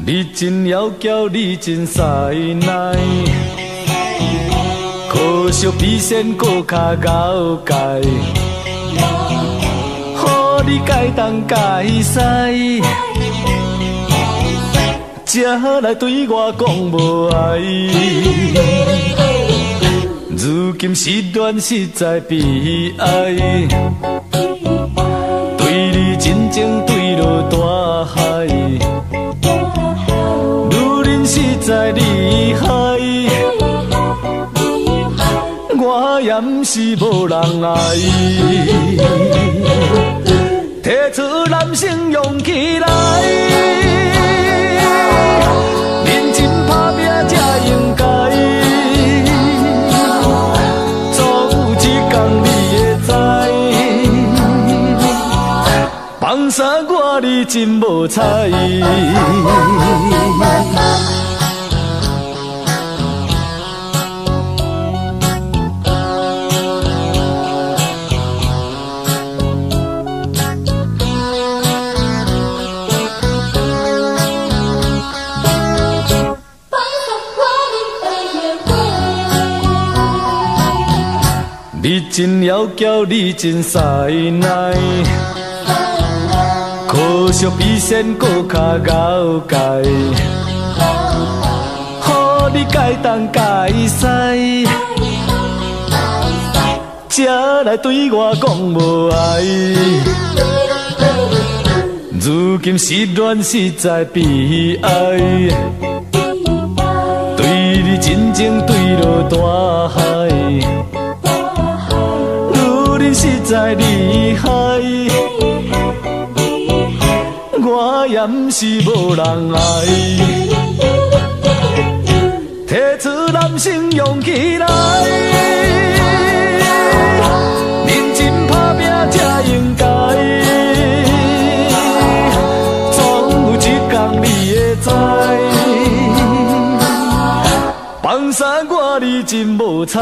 你真妖娇，你真塞奶，可惜比仙搁较咬界，予你改东改西，才来对我讲无爱。如今失恋实在悲哀，对你真情坠落大海。实在厉害，我也不是无人爱。提出男性勇气来，认真打拼才应该。总有一天你会知，放下我你真无彩。你真妖娇，你真塞奶，可惜比仙搁较咬界，予你改东改西，才来对我讲无爱。如今失恋实在悲哀，对你真情坠落大海。实在厉害，我也不是无人爱。提出男性勇气来，认真打拼才应该。总有一天你会知，放下我你真无彩。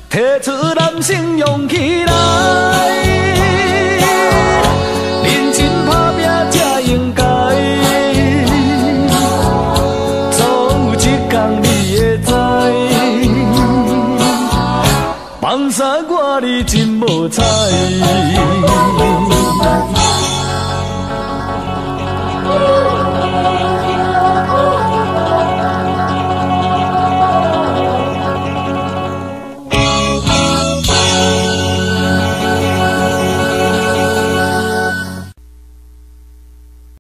提出男性勇气来，认真打拼才应该。总有一天你会知，放下我你真无彩。